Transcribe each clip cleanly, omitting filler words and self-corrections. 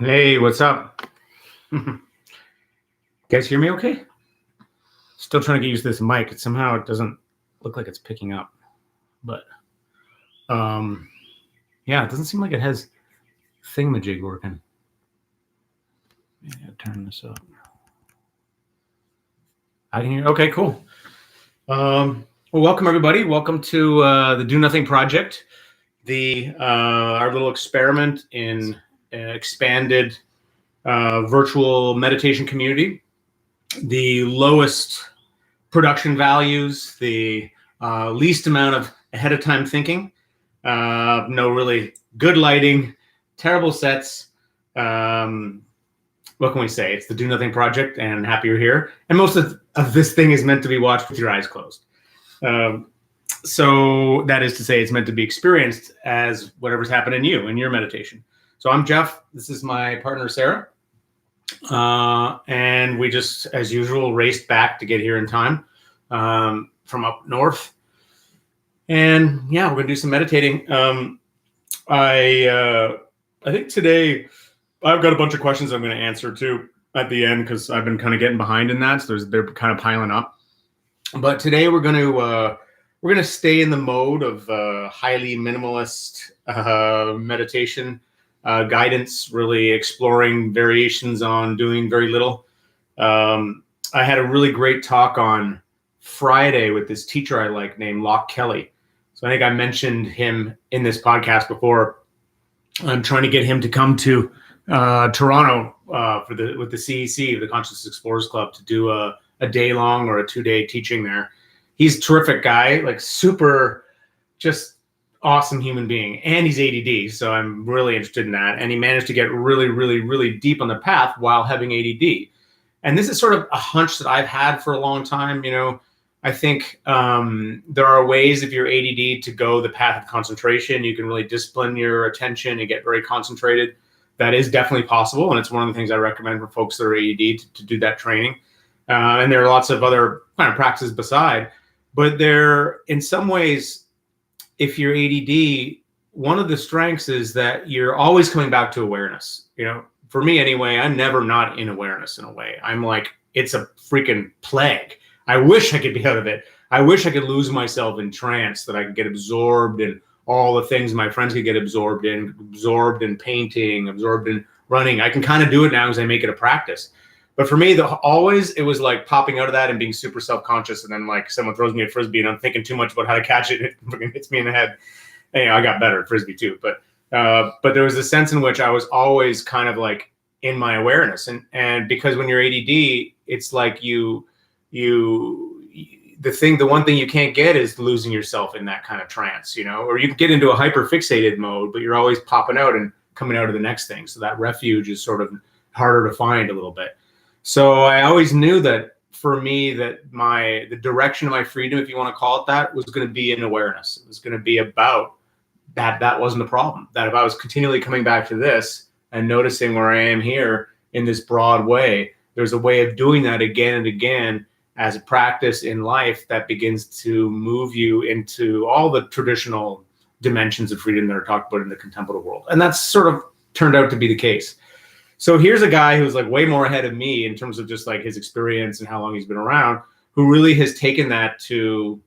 Hey, what's up? Guys hear me okay? Still trying to get used to this mic. Somehow it doesn't look like it's picking up. But yeah, it doesn't seem like it has thingamajig working. Maybe I'll turn this up. I can hear. Okay, cool. Well, welcome everybody. Welcome to the Do Nothing Project, our little experiment in expanded virtual meditation community. The lowest production values, the least amount of ahead of time thinking, no really good lighting, terrible sets. What can we say? It's the Do Nothing Project, and happy you're here. And most of this thing is meant to be watched with your eyes closed. So that is to say, it's meant to be experienced as whatever's happening in you in your meditation. So I'm Jeff. This is my partner, Sarah. And we just, as usual, raced back to get here in time from up north. And yeah, we're going to do some meditating. I think today I've got a bunch of questions I'm going to answer too at the end, because I've been kind of getting behind in that. So they're kind of piling up. But today we're going to stay in the mode of highly minimalist meditation. Guidance, really exploring variations on doing very little. I had a really great talk on Friday with this teacher I like named Loch. So I think I mentioned him in this podcast before. I'm trying to get him to come to Toronto with the CEC, the Consciousness Explorers Club, to do a day-long or a 2-day teaching there. He's a terrific guy, like super, just awesome human being, and he's ADD, so I'm really interested in that. And he managed to get really, really, really deep on the path while having ADD. And this is sort of a hunch that I've had for a long time. You know, I think there are ways, if you're ADD, to go the path of concentration. You can really discipline your attention and get very concentrated. That is definitely possible, and it's one of the things I recommend for folks that are ADD to do that training. And there are lots of other kind of practices beside, but there, in some ways, if you're ADD, one of the strengths is that you're always coming back to awareness. You know, for me anyway, I'm never not in awareness in a way. I'm like, it's a freaking plague. I wish I could be out of it. I wish I could lose myself in trance, that I could get absorbed in all the things my friends could get absorbed in painting, absorbed in running. I can kind of do it now because I make it a practice. But for me, always it was like popping out of that and being super self-conscious, and then like someone throws me a frisbee and I'm thinking too much about how to catch it, and it fucking hits me in the head. And, you know, I got better at frisbee too, but there was a sense in which I was always kind of like in my awareness, and because when you're ADD, it's like the one thing you can't get is losing yourself in that kind of trance, you know, or you can get into a hyper fixated mode, but you're always popping out and coming out of the next thing. So that refuge is sort of harder to find a little bit. So I always knew that for me, that the direction of my freedom, if you want to call it that, was going to be in awareness. It was going to be about that. That wasn't a problem. That if I was continually coming back to this and noticing where I am here in this broad way, there's a way of doing that again and again as a practice in life that begins to move you into all the traditional dimensions of freedom that are talked about in the contemplative world. And that's sort of turned out to be the case. So here's a guy who's like way more ahead of me in terms of just like his experience and how long he's been around, who really has taken that to,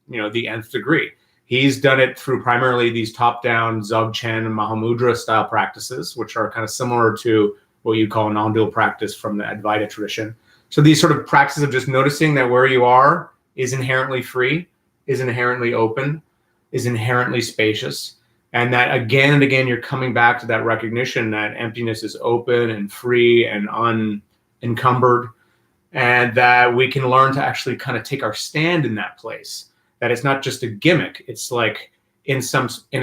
you know, the nth degree. He's done it through primarily these top-down Dzogchen and Mahamudra style practices, which are kind of similar to what you call a non-dual practice from the Advaita tradition. So these sort of practices of just noticing that where you are is inherently free, is inherently open, is inherently spacious. And that again and again, you're coming back to that recognition that emptiness is open and free and unencumbered, and that we can learn to actually kind of take our stand in that place. That it's not just a gimmick. It's like in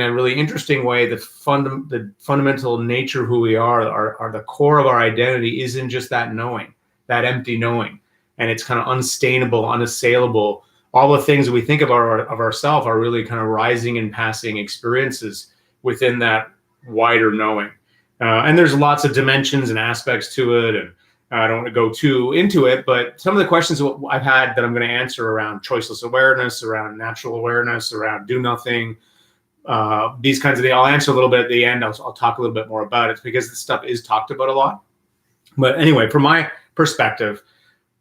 a really interesting way, the fundamental nature of who we are the core of our identity isn't just that knowing, that empty knowing, and it's kind of unstainable, unassailable. All the things that we think of ourselves are really kind of rising and passing experiences within that wider knowing. And there's lots of dimensions and aspects to it. And I don't want to go too into it, but some of the questions I've had that I'm going to answer around choiceless awareness, around natural awareness, around do nothing, these kinds of things. I'll answer a little bit at the end. I'll talk a little bit more about it because this stuff is talked about a lot. But anyway, from my perspective,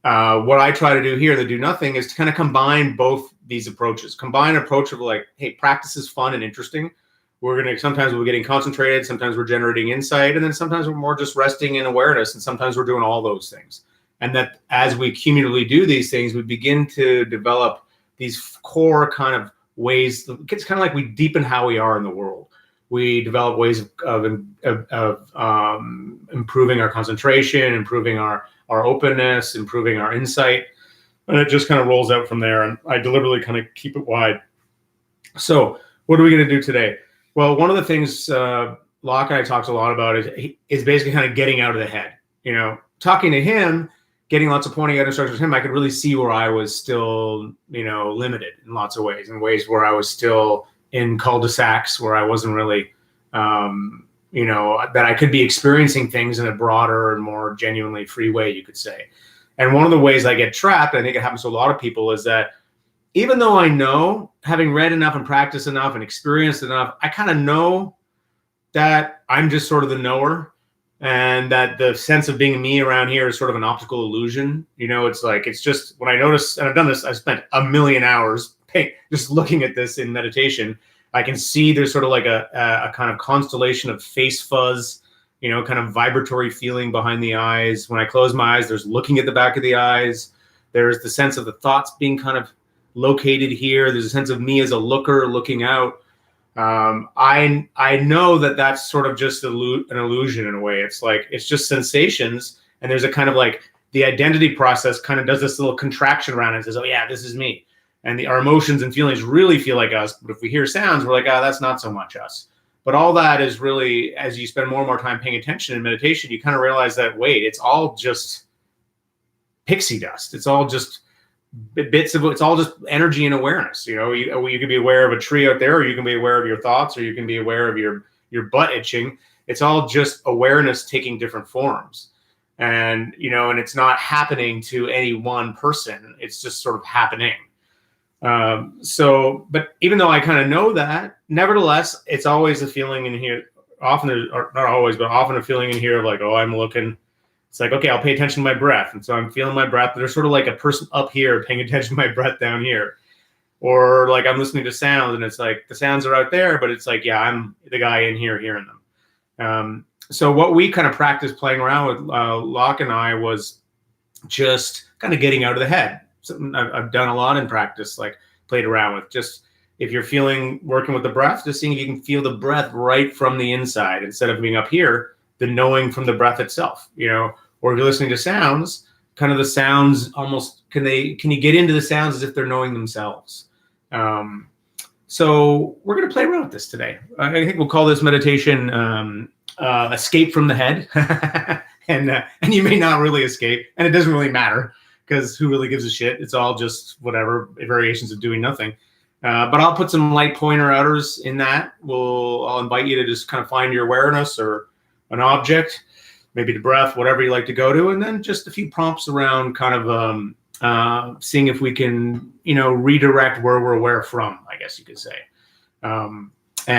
what I try to do here, the do nothing, is to kind of combine both these approaches. Combine an approach of like, hey, practice is fun and interesting. Sometimes we're getting concentrated, sometimes we're generating insight, and then sometimes we're more just resting in awareness, and sometimes we're doing all those things. And that as we cumulatively do these things, we begin to develop these core kind of ways. It's kind of like we deepen how we are in the world. We develop ways of improving our concentration, improving our openness, improving our insight. And it just kind of rolls out from there. And I deliberately kind of keep it wide. So what are we going to do today? Well, one of the things Loch and I talked a lot about is basically kind of getting out of the head. You know, talking to him, getting lots of pointing out instructions to him, I could really see where I was still, limited in lots of ways, in ways where I was still in cul-de-sacs, where I wasn't really, that I could be experiencing things in a broader and more genuinely free way, you could say. And one of the ways I get trapped, I think it happens to a lot of people, is that even though I know, having read enough and practiced enough and experienced enough, I kind of know that I'm just sort of the knower, and that the sense of being me around here is sort of an optical illusion. It's just when I notice, and I've done this, I've spent a million hours just looking at this in meditation. I can see there's sort of like a kind of constellation of face fuzz, kind of vibratory feeling behind the eyes. When I close my eyes, there's looking at the back of the eyes. There's the sense of the thoughts being kind of located here. There's a sense of me as a looker looking out. I know that that's sort of just an illusion in a way. It's just sensations, and there's a kind of like the identity process kind of does this little contraction around it and says, oh yeah, this is me. And our emotions and feelings really feel like us. But if we hear sounds, we're like, oh, that's not so much us. But all that is really, as you spend more and more time paying attention in meditation, you kind of realize that, wait, it's all just pixie dust. It's all just it's all just energy and awareness. You can be aware of a tree out there, or you can be aware of your thoughts, or you can be aware of your butt itching. It's all just awareness taking different forms. And, and it's not happening to any one person. It's just sort of happening. But even though I kind of know that, nevertheless, it's always a feeling in here. Often, or not always, but often a feeling in here of like, oh, I'm looking. It's like, okay, I'll pay attention to my breath. And so I'm feeling my breath. There's sort of like a person up here paying attention to my breath down here. Or like I'm listening to sounds, and it's like the sounds are out there, but it's like, yeah, I'm the guy in here hearing them. So what we kind of practiced playing around with Loch and I was just kind of getting out of the head. Something I've done a lot in practice, like played around with. Just if you're working with the breath, just seeing if you can feel the breath right from the inside instead of being up here, the knowing from the breath itself, or if you're listening to sounds, kind of the sounds almost, can you get into the sounds as if they're knowing themselves? So we're going to play around with this today. I think we'll call this meditation escape from the head. and you may not really escape, and it doesn't really matter, because who really gives a shit? It's all just whatever, variations of doing nothing. But I'll put some light pointer outers in that. I'll invite you to just kind of find your awareness or an object, maybe the breath, whatever you like to go to, and then just a few prompts around kind of seeing if we can, redirect where we're aware from, I guess you could say. And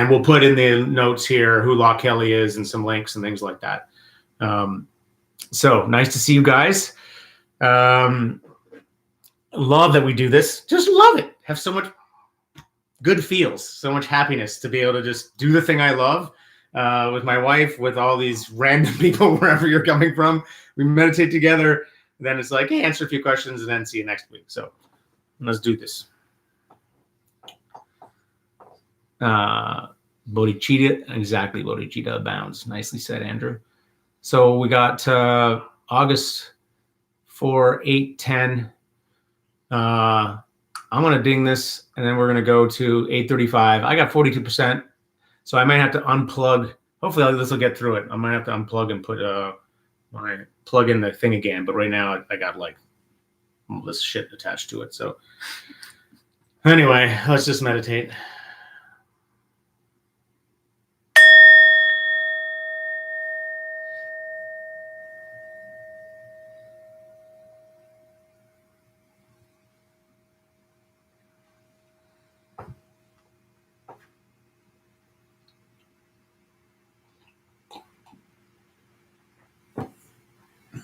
we'll put in the notes here who Loch Kelly is and some links and things like that. So nice to see you guys. Love that we do this. Just love it. Have so much good feels, so much happiness to be able to just do the thing I love. With my wife, with all these random people, wherever you're coming from. We meditate together. Then it's like, hey, answer a few questions and then see you next week. So let's do this. Bodhicitta, exactly. Bodhicitta abounds. Nicely said, Andrew. So we got August 4, 8, 10. I'm going to ding this, and then we're going to go to 8:35. I got 42%. So I might have to unplug. Hopefully this will get through it. I might have to unplug and put plug in the thing again. But right now I got like all this shit attached to it. So anyway, let's just meditate.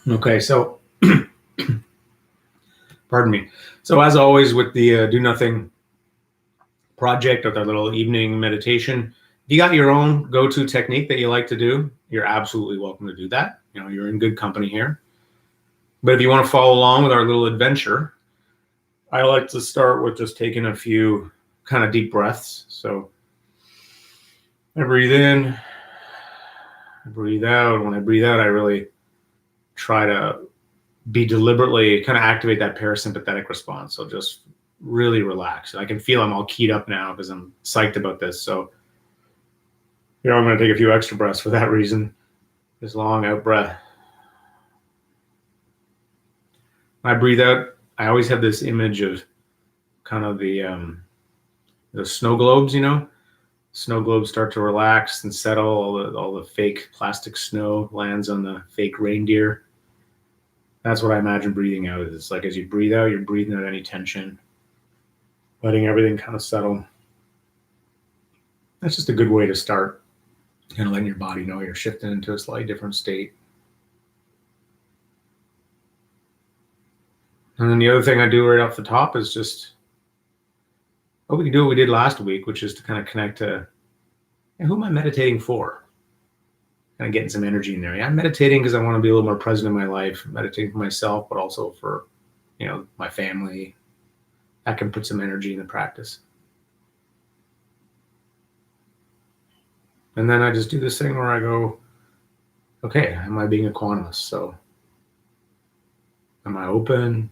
Okay, so pardon me. So as always with the do nothing project with our little evening meditation, if you got your own go-to technique that you like to do, you're absolutely welcome to do that. You know, you're in good company here. But if you want to follow along with our little adventure, I like to start with just taking a few kind of deep breaths. So I breathe in, I breathe out. When I breathe out, I really try to be deliberately kind of activate that parasympathetic response. So just really relax. I can feel I'm all keyed up now because I'm psyched about this. So, I'm going to take a few extra breaths for that reason. This long out breath. When I breathe out, I always have this image of kind of the snow globes, Snow globes start to relax and settle. All the fake plastic snow lands on the fake reindeer. That's what I imagine breathing out is. It's like as you breathe out, you're breathing out any tension, letting everything kind of settle. That's just a good way to start, kind of letting your body know you're shifting into a slightly different state. And then the other thing I do right off the top is just, we can do what we did last week, which is to kind of connect to, who am I meditating for? Kind of getting some energy in there. Yeah, I'm meditating because I want to be a little more present in my life, meditating for myself, but also for, my family. I can put some energy in the practice. And then I just do this thing where I go, okay, am I being equanimous? So am I open?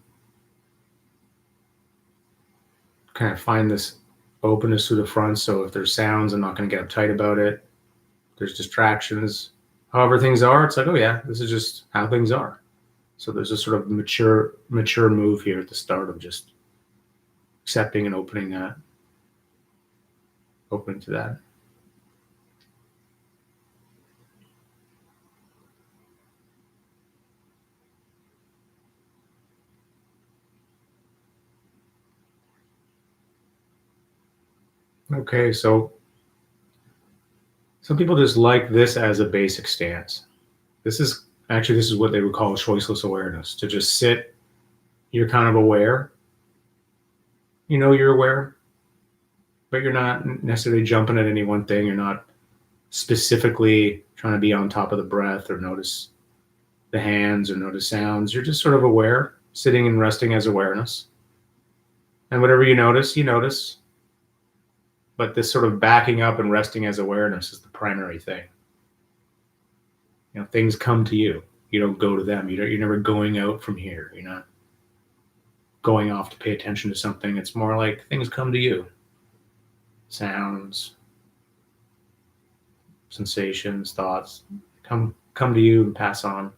Kind of find this openness to the front. So if there's sounds, I'm not going to get uptight about it. If there's distractions, however things are, it's like, oh yeah, this is just how things are. So there's a sort of mature move here at the start of just accepting and opening to that. Okay, so some people just like this as a basic stance. This is what they would call choiceless awareness, to just sit. You're kind of aware. You're aware, but you're not necessarily jumping at any one thing. You're not specifically trying to be on top of the breath or notice the hands or notice sounds. You're just sort of aware, sitting and resting as awareness. And whatever you notice. But this sort of backing up and resting as awareness is the primary thing. Things come to you. You don't go to them. You're never going out from here. You're not going off to pay attention to something. It's more like things come to you. Sounds, sensations, thoughts come to you and pass on.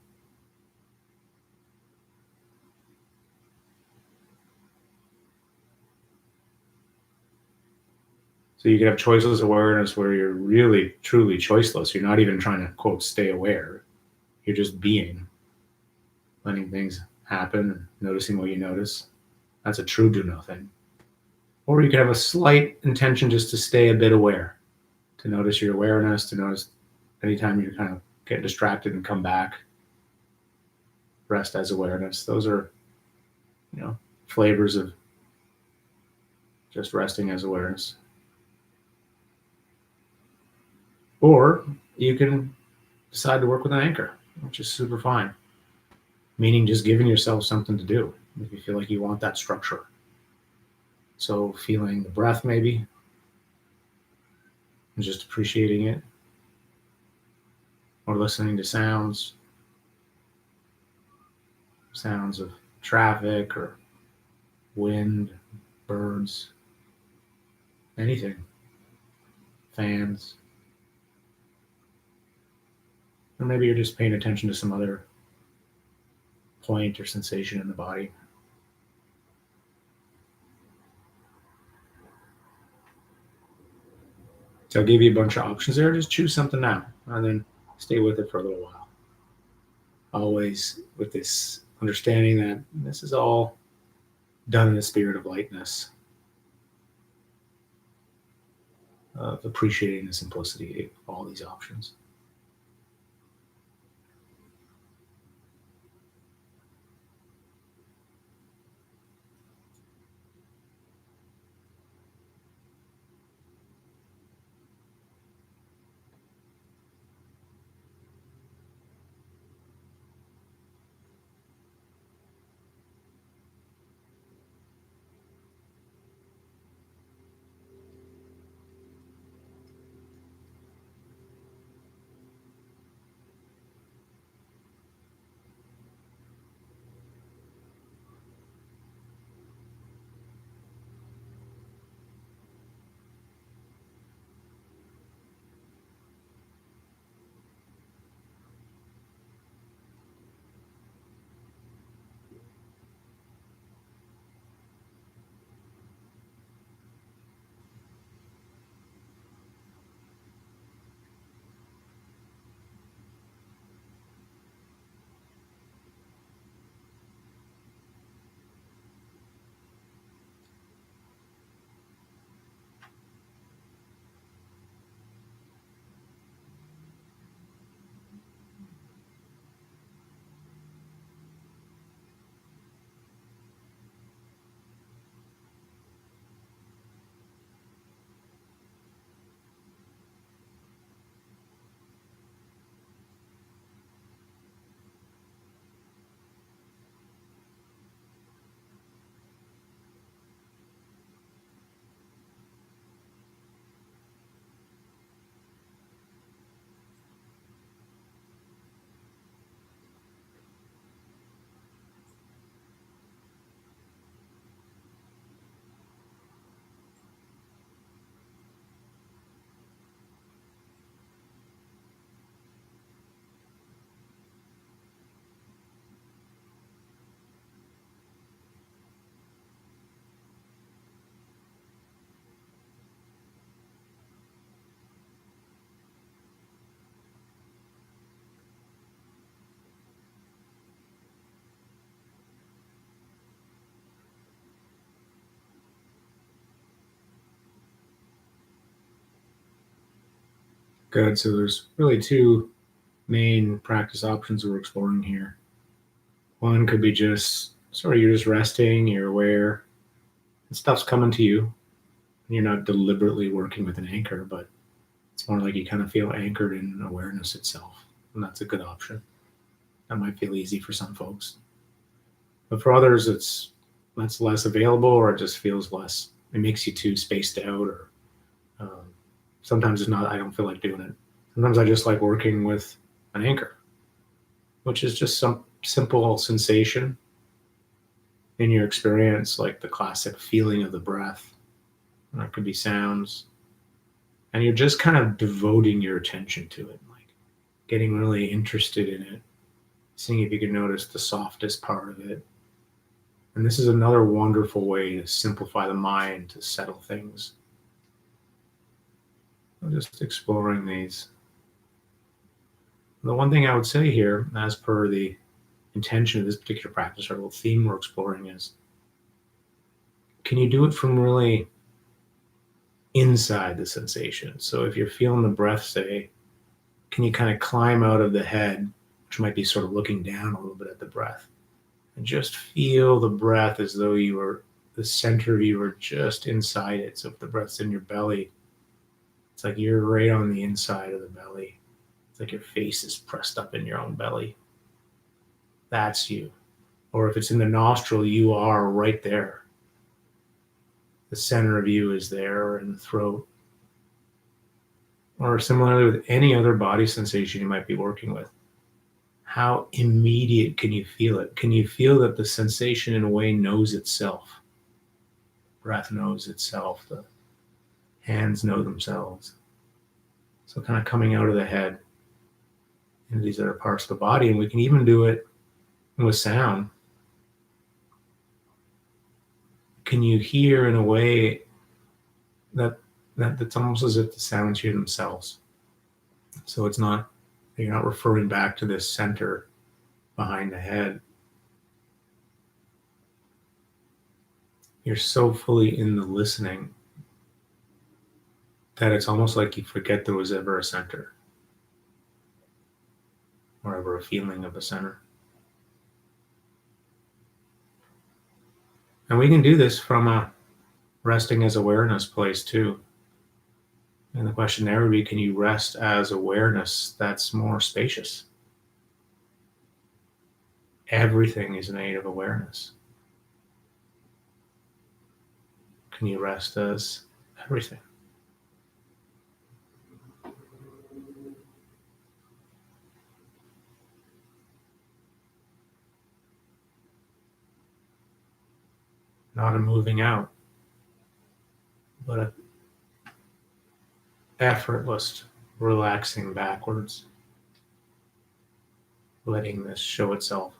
So you can have choiceless awareness where you're really, truly choiceless. You're not even trying to, quote, stay aware. You're just being, letting things happen and noticing what you notice. That's a true do nothing. Or you can have a slight intention just to stay a bit aware, to notice your awareness, to notice anytime you're kind of getting distracted and come back. Rest as awareness. Those are, flavors of just resting as awareness. Or you can decide to work with an anchor, which is super fine. Meaning just giving yourself something to do if you feel like you want that structure. So feeling the breath maybe, and just appreciating it. Or listening to sounds of traffic or wind, birds, anything, fans. Or maybe you're just paying attention to some other point or sensation in the body. So I'll give you a bunch of options there. Just choose something now and then stay with it for a little while. Always with this understanding that this is all done in the spirit of lightness, of appreciating the simplicity of all these options. Good. So there's really two main practice options we're exploring here. One could be just sort of you're just resting, you're aware, and stuff's coming to you. And you're not deliberately working with an anchor, but it's more like you kind of feel anchored in awareness itself. And that's a good option. That might feel easy for some folks. But for others, that's less available, or it just feels less. It makes you too spaced out, or sometimes it's not. I don't feel like doing it. Sometimes I just like working with an anchor, which is just some simple sensation in your experience, like the classic feeling of the breath. And it could be sounds, and you're just kind of devoting your attention to it, like getting really interested in it, seeing if you can notice the softest part of it. And this is another wonderful way to simplify the mind, to settle things. I'm just exploring these. The one thing I would say here, as per the intention of this particular practice, or the theme we're exploring, is can you do it from really inside the sensation? So if you're feeling the breath, say, can you kind of climb out of the head, which might be sort of looking down a little bit at the breath, and just feel the breath as though you were the center of you were just inside it. So if the breath's in your belly, it's like you're right on the inside of the belly. It's like your face is pressed up in your own belly. That's you. Or if it's in the nostril, you are right there. The center of you is there in the throat. Or similarly with any other body sensation you might be working with. How immediate can you feel it? Can you feel that the sensation in a way knows itself? Breath knows itself. The hands know themselves. So kind of coming out of the head into these other parts of the body. And we can even do it with sound. Can you hear in a way that's almost as if the sounds hear themselves? So it's not, you're not referring back to this center behind the head. You're so fully in the listening that it's almost like you forget there was ever a center, or ever a feeling of a center. And we can do this from a resting as awareness place too. And the question there would be, can you rest as awareness that's more spacious? Everything is an aid of awareness. Can you rest as everything? Not a moving out, but a effortless relaxing backwards, letting this show itself.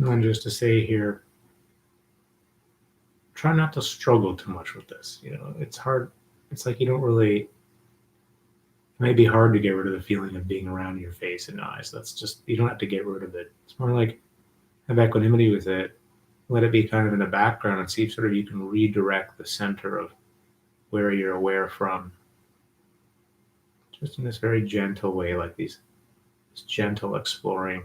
And then just to say here, try not to struggle too much with this. It's hard. It's like you don't really, it may be hard to get rid of the feeling of being around your face and eyes. That's just, you don't have to get rid of it. It's more like have equanimity with it. Let it be kind of in the background and see if sort of you can redirect the center of where you're aware from. Just in this very gentle way, like this gentle exploring.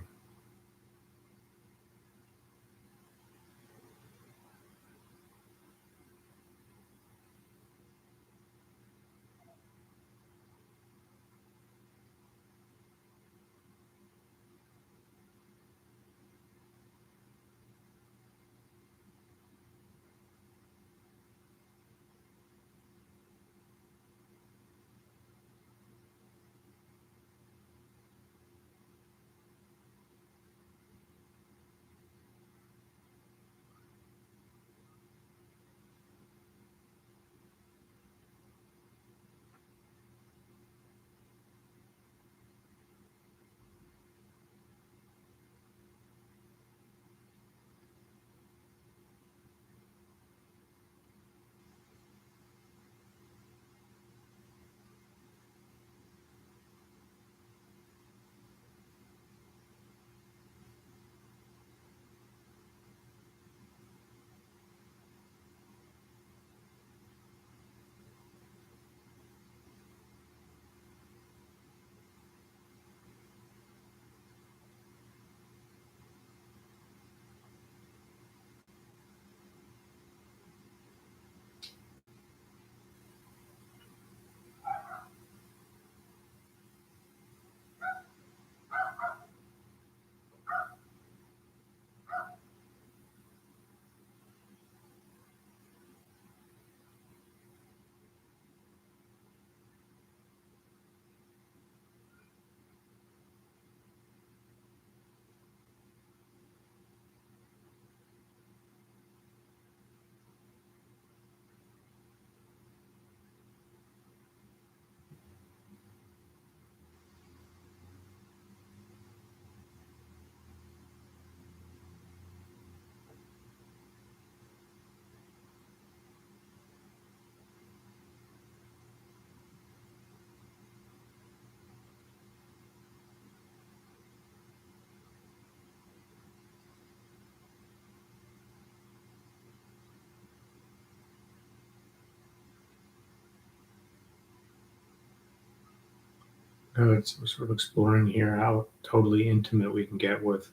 Good. So we're sort of exploring here how totally intimate we can get with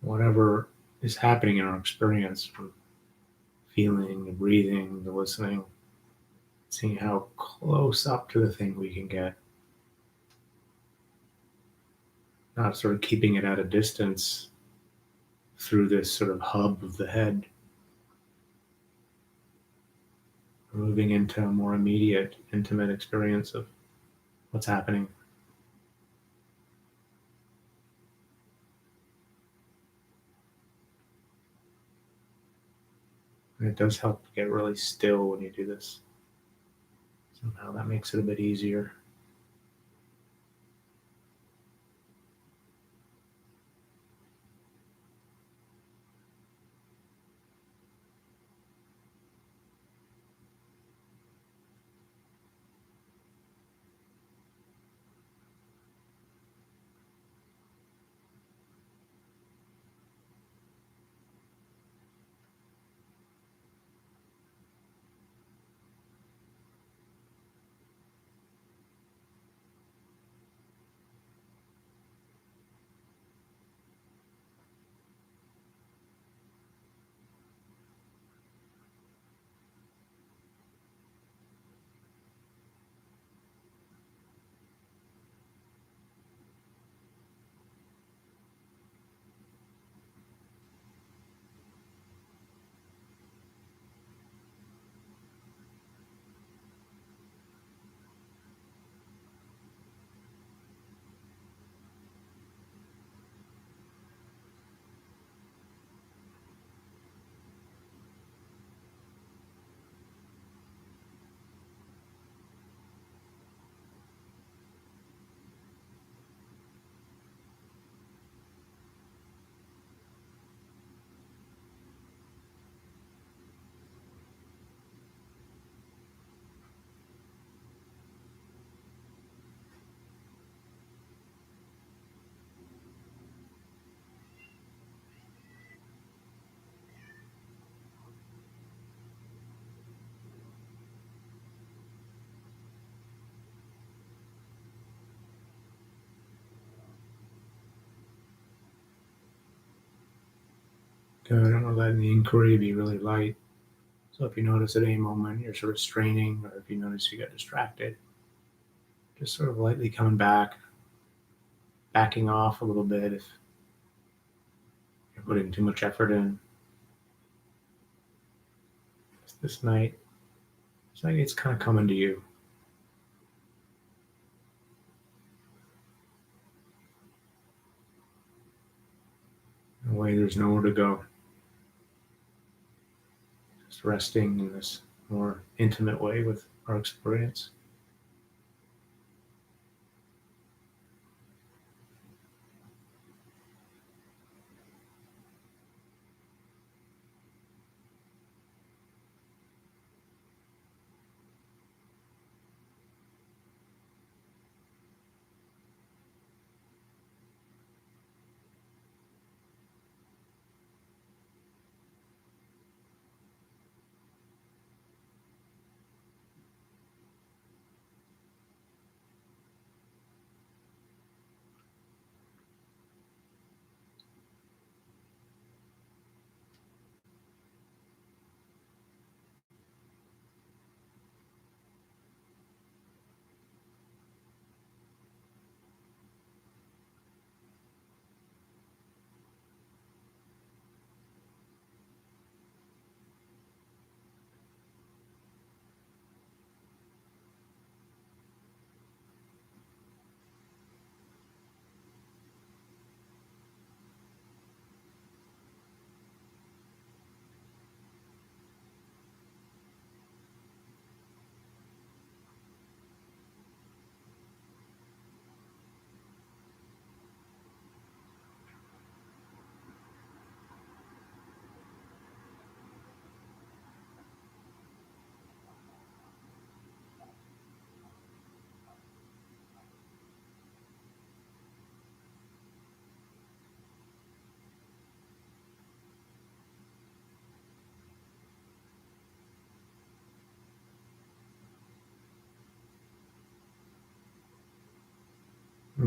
whatever is happening in our experience, from feeling, the breathing, the listening, seeing how close up to the thing we can get, not sort of keeping it at a distance through this sort of hub of the head, moving into a more immediate, intimate experience of what's happening. And it does help get really still when you do this. Somehow that makes it a bit easier. Good. I don't know, letting the inquiry be really light. So if you notice at any moment you're sort of straining, or if you notice you get distracted, just sort of lightly coming back, backing off a little bit if you're putting too much effort in. This night, it's like it's kind of coming to you. In a way, there's nowhere to go. Just resting in this more intimate way with our experience.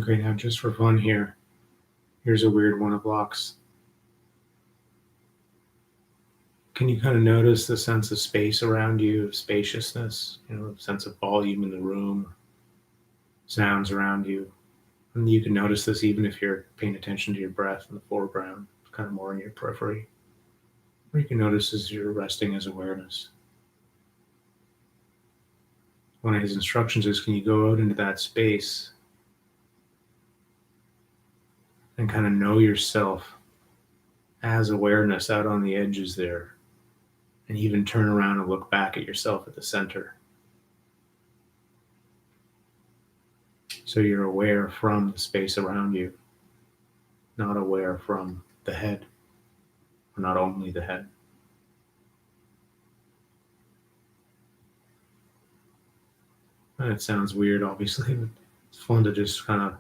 Okay, now just for fun here, here's a weird one of Loch's. Can you kind of notice the sense of space around you, of spaciousness, sense of volume in the room, sounds around you? And you can notice this even if you're paying attention to your breath in the foreground, kind of more in your periphery. Or you can notice as you're resting as awareness. One of his instructions is, can you go out into that space and kind of know yourself as awareness out on the edges there, and even turn around and look back at yourself at the center. So you're aware from the space around you, not aware from the head, or not only the head. And it sounds weird, obviously, but it's fun to just kind of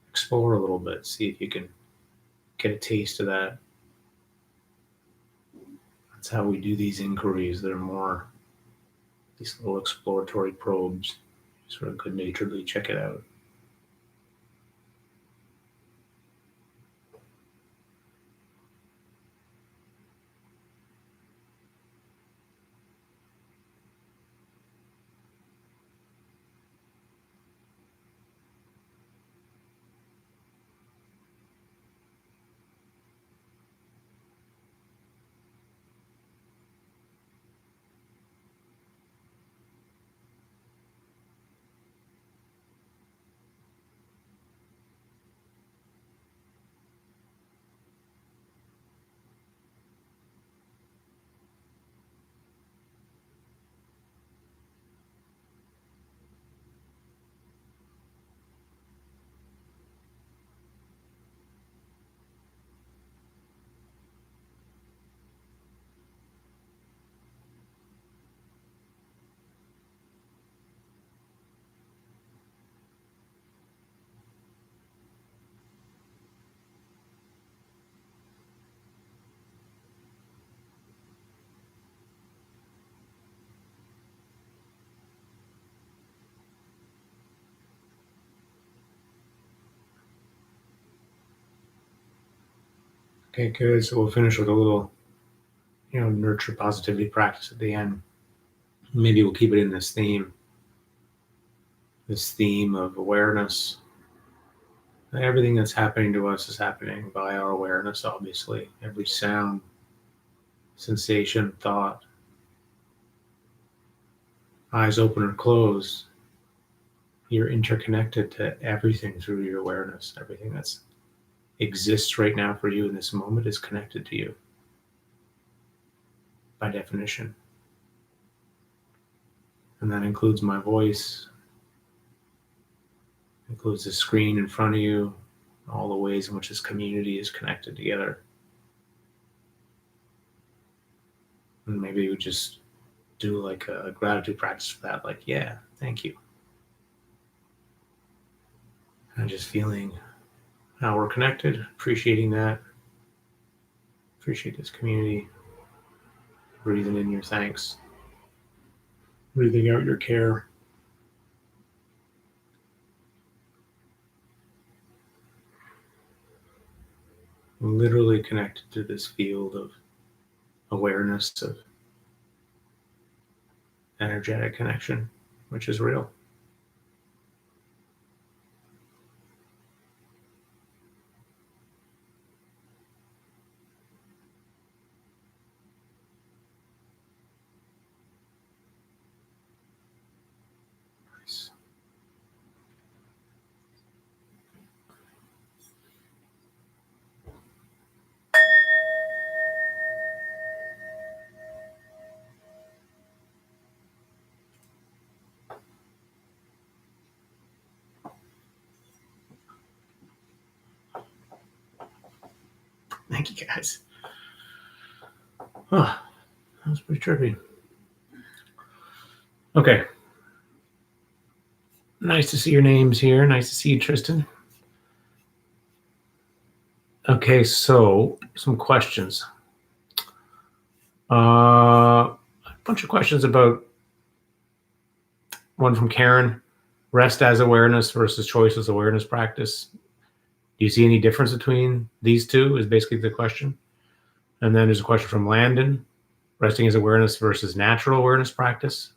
explore a little bit, see if you can get a taste of that. That's how we do these inquiries. They're more these little exploratory probes. Sort of good-naturedly check it out. Okay, good. So we'll finish with a little, nurture positivity practice at the end. Maybe we'll keep it in this theme of awareness. Everything that's happening to us is happening by our awareness, obviously. Every sound, sensation, thought, eyes open or closed, you're interconnected to everything through your awareness. Everything that exists right now for you in this moment is connected to you by definition. And that includes my voice, includes the screen in front of you, all the ways in which this community is connected together. And maybe we just do like a gratitude practice for that, like, yeah, thank you. And just feeling how we're connected, appreciating that, appreciate this community, breathing in your thanks, breathing out your care. Literally connected to this field of awareness, of energetic connection, which is real. Nice. Thank you, guys. Oh, that was pretty trippy. Okay. Nice to see your names here. Nice to see you, Tristan. Okay, so some questions. A bunch of questions about one from Karen. Rest as awareness versus choiceless awareness practice. Do you see any difference between these two is basically the question. And then there's a question from Landon. Resting as awareness versus natural awareness practice.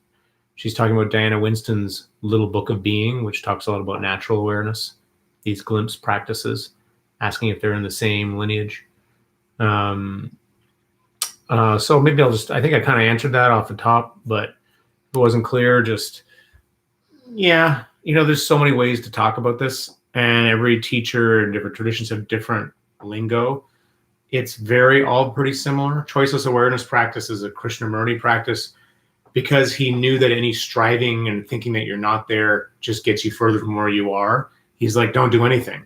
She's talking about Diana Winston's Little Book of Being, which talks a lot about natural awareness, these glimpse practices, asking if they're in the same lineage. So maybe I think I kind of answered that off the top, but if it wasn't clear, there's so many ways to talk about this, and every teacher and different traditions have different lingo. It's all pretty similar. Choiceless awareness practice is a Krishnamurti practice because he knew that any striving and thinking that you're not there just gets you further from where you are. He's like, don't do anything.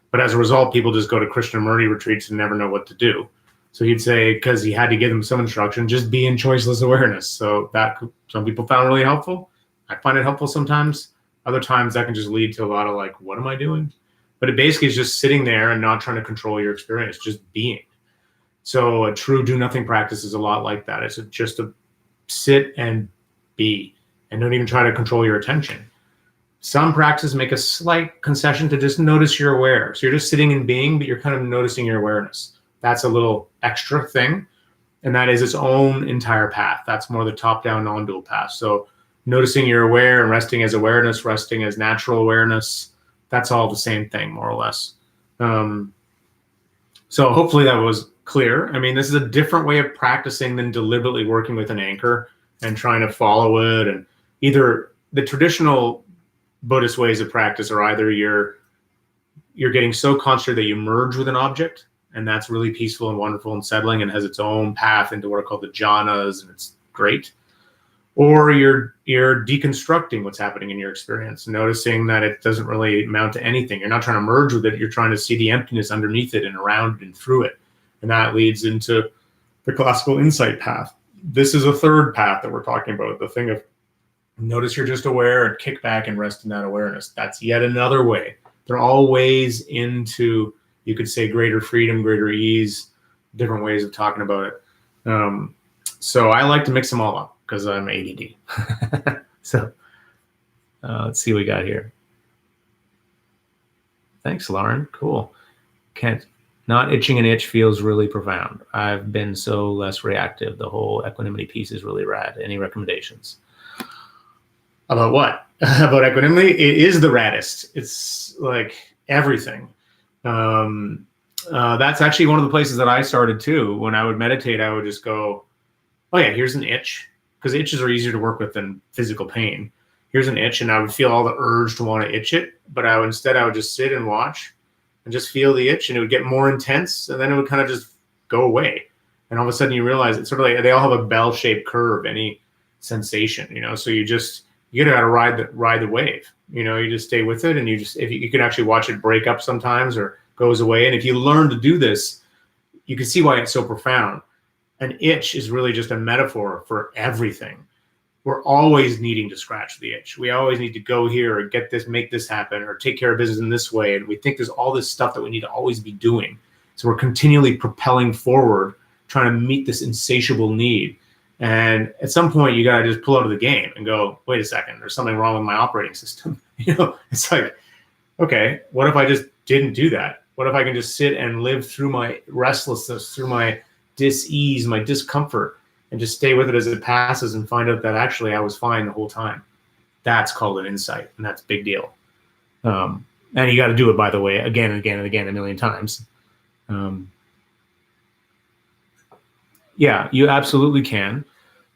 But as a result, people just go to Krishnamurti retreats and never know what to do. So he'd say, because he had to give them some instruction, just be in choiceless awareness. So that some people found really helpful. I find it helpful sometimes. Other times that can just lead to a lot of like, what am I doing? But it basically is just sitting there and not trying to control your experience, just being. So a true do nothing practice is a lot like that. It's just to sit and be and don't even try to control your attention. Some practices make a slight concession to just notice you're aware. So you're just sitting and being, but you're kind of noticing your awareness. That's a little extra thing. And that is its own entire path. That's more the top-down non-dual path. So noticing you're aware and resting as awareness, resting as natural awareness, that's all the same thing, more or less. So hopefully that was clear. I mean, this is a different way of practicing than deliberately working with an anchor and trying to follow it. And either the traditional Buddhist ways of practice are either you're getting so concentrated that you merge with an object, and that's really peaceful and wonderful and settling and has its own path into what are called the jhanas, and it's great. Or you're deconstructing what's happening in your experience, noticing that it doesn't really amount to anything. You're not trying to merge with it. You're trying to see the emptiness underneath it and around it and through it. And that leads into the classical insight path. This is a third path that we're talking about, the thing of notice you're just aware and kick back and rest in that awareness. That's yet another way. They're all ways into, you could say, greater freedom, greater ease, different ways of talking about it. So I like to mix them all up because I'm ADD. So let's see what we got here. Thanks, Lauren. Cool. Not itching an itch feels really profound. I've been so less reactive. The whole equanimity piece is really rad. Any recommendations? About what? About equanimity? It is the raddest. It's like everything. That's actually one of the places that I started too. When I would meditate, I would just go, oh yeah, here's an itch. Because itches are easier to work with than physical pain. Here's an itch, and I would feel all the urge to want to itch it. But I would just sit and watch and just feel the itch, and it would get more intense, and then it would kind of just go away. And all of a sudden you realize it's sort of like they all have a bell-shaped curve, any sensation, so you gotta ride the wave. You just stay with it, and if you can actually watch it break up sometimes or goes away. And if you learn to do this, you can see why it's so profound. An itch is really just a metaphor for everything. We're always needing to scratch the itch. We always need to go here or get this, make this happen, or take care of business in this way. And we think there's all this stuff that we need to always be doing. So we're continually propelling forward, trying to meet this insatiable need. And at some point, you got to just pull out of the game and go, wait a second, there's something wrong with my operating system. It's like, okay, what if I just didn't do that? What if I can just sit and live through my restlessness, through my dis-ease, my discomfort, and just stay with it as it passes and find out that actually I was fine the whole time. That's called an insight, and that's a big deal. And you got to do it, by the way, again and again and again, a million times. Yeah, you absolutely can.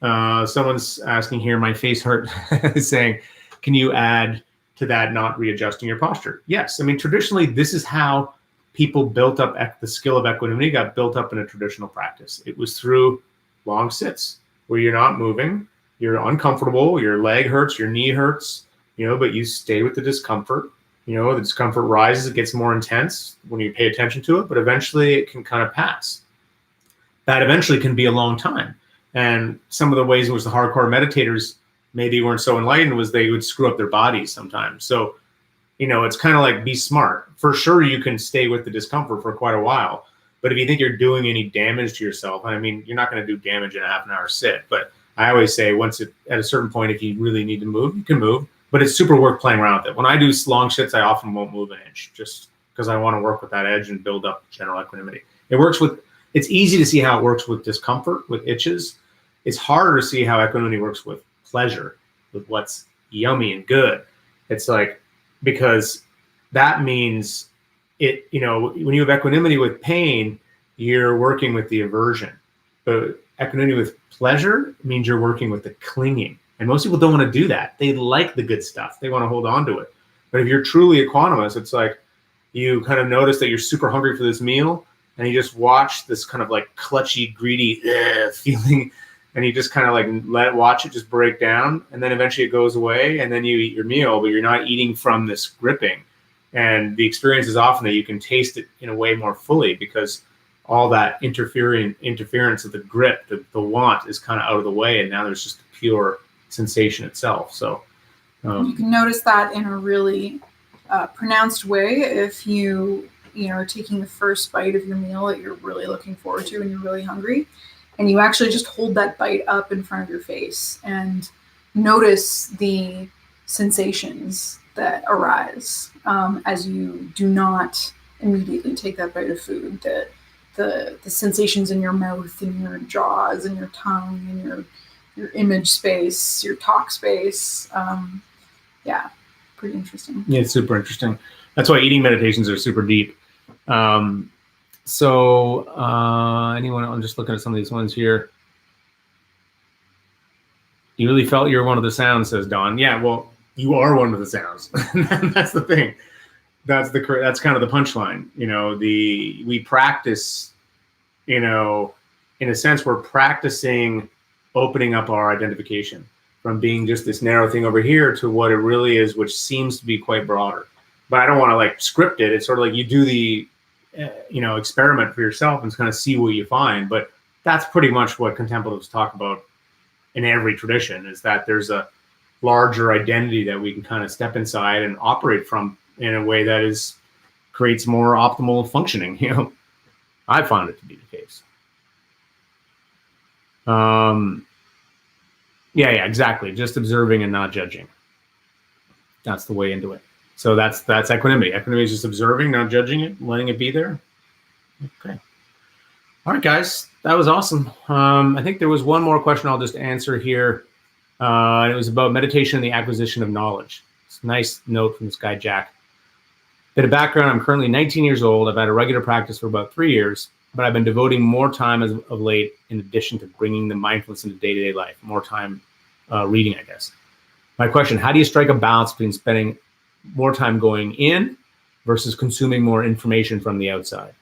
Someone's asking here, my face hurt, saying, can you add to that not readjusting your posture? Yes. I mean, traditionally, this is how people built up the skill of equanimity, got built up in a traditional practice. It was through long sits where you're not moving, you're uncomfortable, your leg hurts, your knee hurts, but you stay with the discomfort. The discomfort rises, it gets more intense when you pay attention to it, but eventually it can kind of pass. That eventually can be a long time. And some of the ways in which the hardcore meditators maybe weren't so enlightened was they would screw up their bodies sometimes. So it's kind of like be smart. For sure, you can stay with the discomfort for quite a while. But if you think you're doing any damage to yourself, I mean, you're not going to do damage in a half an hour sit. But I always say at a certain point, if you really need to move, you can move. but it's super worth playing around with it. When I do long sits, I often won't move an inch just because I want to work with that edge and build up general equanimity. It's easy to see how it works with discomfort, with itches. It's harder to see how equanimity works with pleasure, with what's yummy and good. It's like, because that means it, when you have equanimity with pain, you're working with the aversion. But equanimity with pleasure means you're working with the clinging. And most people don't want to do that. They like the good stuff. They want to hold on to it. But if you're truly equanimous, it's like you kind of notice that you're super hungry for this meal, and you just watch this kind of like clutchy, greedy feeling, and you just kind of like watch it just break down, and then eventually it goes away, and then you eat your meal, but you're not eating from this gripping. And the experience is often that you can taste it in a way more fully, because all that interference of the grip, the want, is kind of out of the way, and now there's just the pure sensation itself. So you can notice that in a really pronounced way if you are taking the first bite of your meal that you're really looking forward to and you're really hungry, and you actually just hold that bite up in front of your face and notice the sensations that arise as you do not immediately take that bite of food. The sensations in your mouth and your jaws and your tongue and your image space, your talk space. Pretty interesting. Yeah, it's super interesting. That's why eating meditations are super deep. Anyone, I'm just looking at some of these ones here. You really felt you were one of the sounds, says Don. Yeah, well, you are one of the sounds. That's the thing. That's kind of the punchline. We practice, in a sense, we're practicing opening up our identification from being just this narrow thing over here to what it really is, which seems to be quite broader. But I don't want to like script it. It's sort of like you do the, experiment for yourself and kind of see what you find. But that's pretty much what contemplatives talk about in every tradition, is that there's a larger identity that we can kind of step inside and operate from in a way that creates more optimal functioning. I found it to be the case. Yeah, exactly. Just observing and not judging. That's the way into it. So that's equanimity. Equanimity is just observing, not judging it, letting it be there. Okay. All right, guys, that was awesome. I think there was one more question I'll just answer here. And it was about meditation and the acquisition of knowledge. It's a nice note from this guy, Jack. Bit of background, I'm currently 19 years old. I've had a regular practice for about 3 years, but I've been devoting more time as of late, in addition to bringing the mindfulness into day-to-day life, more time reading, I guess. My question, how do you strike a balance between spending more time going in versus consuming more information from the outside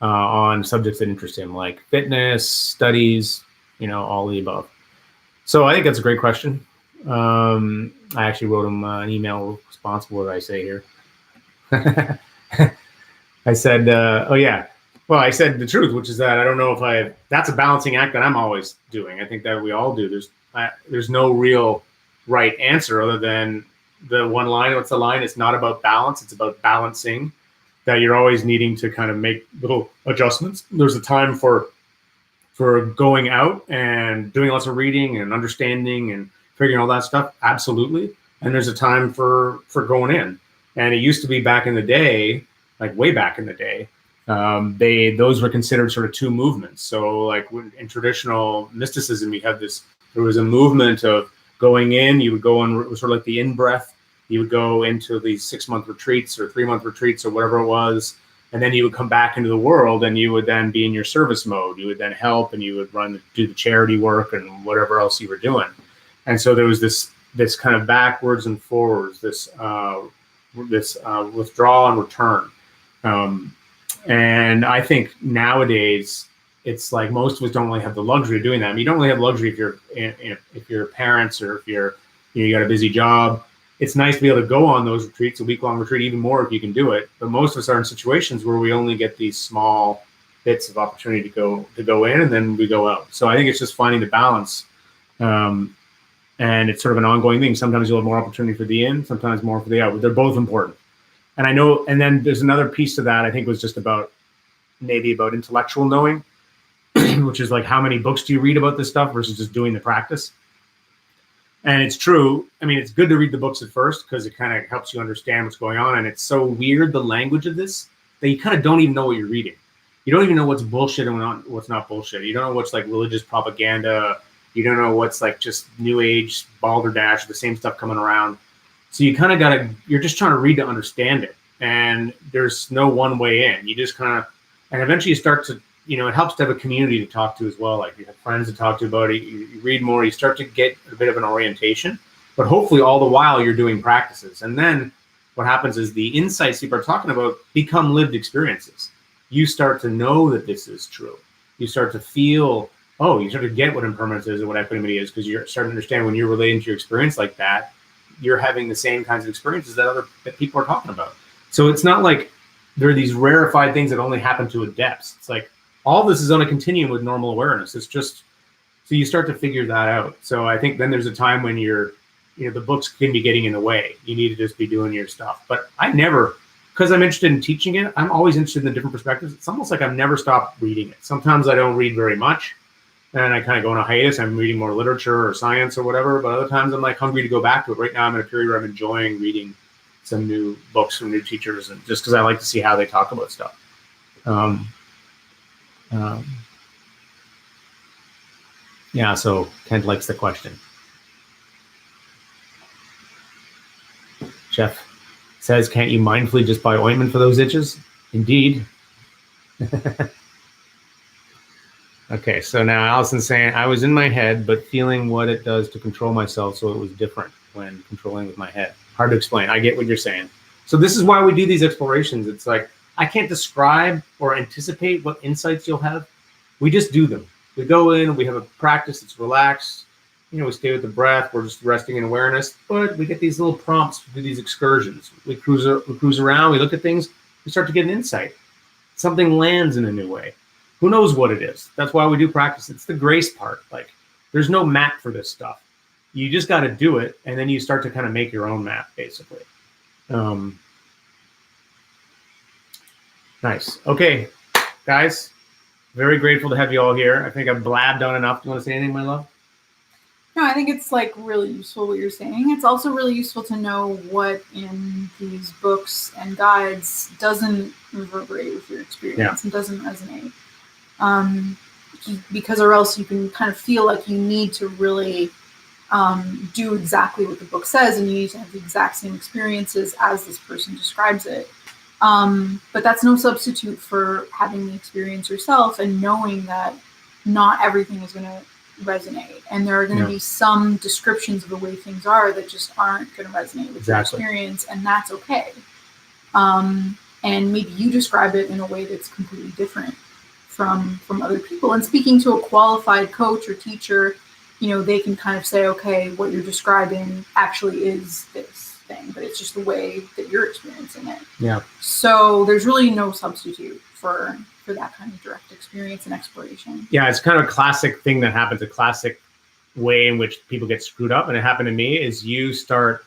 on subjects that interest him, like fitness, studies, all of the above? So I think that's a great question. I actually wrote him an email response. What did I say here? I said, I said the truth, which is that I don't know if that's a balancing act that I'm always doing. I think that we all do. There's no real right answer other than the one line. What's the line? It's not about balance. It's about balancing, that you're always needing to kind of make little adjustments. There's a time for going out and doing lots of reading and understanding and figuring all that stuff. Absolutely. And there's a time for going in. And it used to be back in the day, like way back in the day, those were considered sort of two movements. So like in traditional mysticism, there was a movement of going in, you would go on, it was sort of like the in-breath. You would go into these 6-month retreats or 3-month retreats or whatever it was. And then you would come back into the world, and you would then be in your service mode. You would then help, and you would do the charity work and whatever else you were doing. And so there was this kind of backwards and forwards, this withdrawal and return. And I think nowadays it's like most of us don't really have the luxury of doing that. I mean, you don't really have luxury if you're parents, or if you got a busy job. It's nice to be able to go on those retreats, a week-long retreat, even more if you can do it. But most of us are in situations where we only get these small bits of opportunity to go in, and then we go out. So I think it's just finding the balance. And it's sort of an ongoing thing. Sometimes you'll have more opportunity for the in, sometimes more for the out, but they're both important. And I know, and then there's another piece to that, I think, was just about intellectual knowing, which is like, how many books do you read about this stuff versus just doing the practice? And it's true. I mean, it's good to read the books at first because it kind of helps you understand what's going on. And it's so weird, the language of this, that you kind of don't even know what you're reading. You don't even know what's bullshit and what's not bullshit. You don't know what's like religious propaganda. You don't know what's like just new age balderdash, the same stuff coming around. So you kind of you're just trying to read to understand it. And there's no one way in. You just kind of, and eventually you start to, it helps to have a community to talk to as well. Like you have friends to talk to about it. You read more, you start to get a bit of an orientation, but hopefully all the while you're doing practices. And then what happens is the insights people are talking about become lived experiences. You start to know that this is true. You start to feel, you start to get what impermanence is and what equanimity is, because you're starting to understand when you're relating to your experience like that, you're having the same kinds of experiences that people are talking about. So it's not like there are these rarefied things that only happen to adepts. It's like all this is on a continuum with normal awareness. It's just, so you start to figure that out. So I think then there's a time when the books can be getting in the way. You need to just be doing your stuff. But I never, because I'm interested in teaching it, I'm always interested in the different perspectives. It's almost like I've never stopped reading it. Sometimes I don't read very much, and I kind of go on a hiatus. I'm reading more literature or science or whatever, but other times I'm like hungry to go back to it. Right now I'm in a period where I'm enjoying reading some new books from new teachers, and just because I like to see how they talk about stuff. Yeah, so Kent likes the question. Jeff says, can't you mindfully just buy ointment for those itches? Indeed. Okay, so now Allison's saying, I was in my head, but feeling what it does to control myself, so it was different when controlling with my head. Hard to explain. I get what you're saying. So this is why we do these explorations. It's like, I can't describe or anticipate what insights you'll have. We just do them. We go in, we have a practice, it's relaxed. We stay with the breath. We're just resting in awareness, but we get these little prompts to do these excursions. We cruise around, we look at things, we start to get an insight. Something lands in a new way. Who knows what it is? That's why we do practice. It's the grace part. Like, there's no map for this stuff. You just got to do it, and then you start to kind of make your own map, basically. Nice. Okay, guys, very grateful to have you all here. I think I've blabbed on enough. Do you want to say anything, my love? No, I think it's like really useful what you're saying. It's also really useful to know what in these books and guides doesn't reverberate with your experience and doesn't resonate. Because or else you can kind of feel like you need to really do exactly what the book says, and you need to have the exact same experiences as this person describes it. But that's no substitute for having the experience yourself and knowing that not everything is going to resonate, and there are going to be some descriptions of the way things are that just aren't going to resonate with your experience, and that's okay. And maybe you describe it in a way that's completely different from other people. And speaking to a qualified coach or teacher, they can kind of say, okay, what you're describing actually is this thing, but it's just the way that you're experiencing it. Yeah. So there's really no substitute for that kind of direct experience and exploration. Yeah, it's kind of a classic thing that happens, a classic way in which people get screwed up. And it happened to me is you're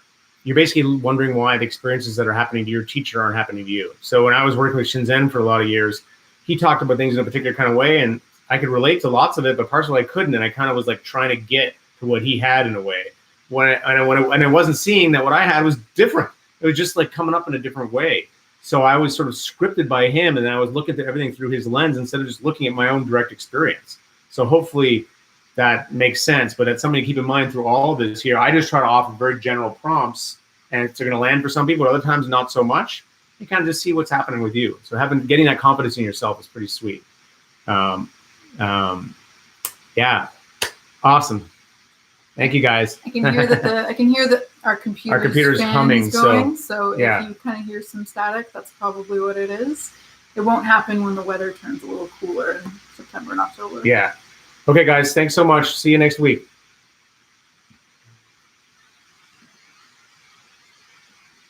basically wondering why the experiences that are happening to your teacher aren't happening to you. So when I was working with Shinzen for a lot of years, he talked about things in a particular kind of way, and I could relate to lots of it, but parts of it I couldn't. And I kind of was like trying to get to what he had in a way. And I wasn't seeing that what I had was different. It was just like coming up in a different way. So I was sort of scripted by him, and I was looking at everything through his lens instead of just looking at my own direct experience. So hopefully that makes sense. But that's something to keep in mind through all of this here. I just try to offer very general prompts, and it's going to land for some people, other times not so much. You kind of just see what's happening with you. So getting that confidence in yourself is pretty sweet. Yeah, awesome. Thank you, guys. I can hear that our computer's humming. Going, so if you kind of hear some static, that's probably what it is. It won't happen when the weather turns a little cooler in September and October. Yeah. Okay, guys. Thanks so much. See you next week.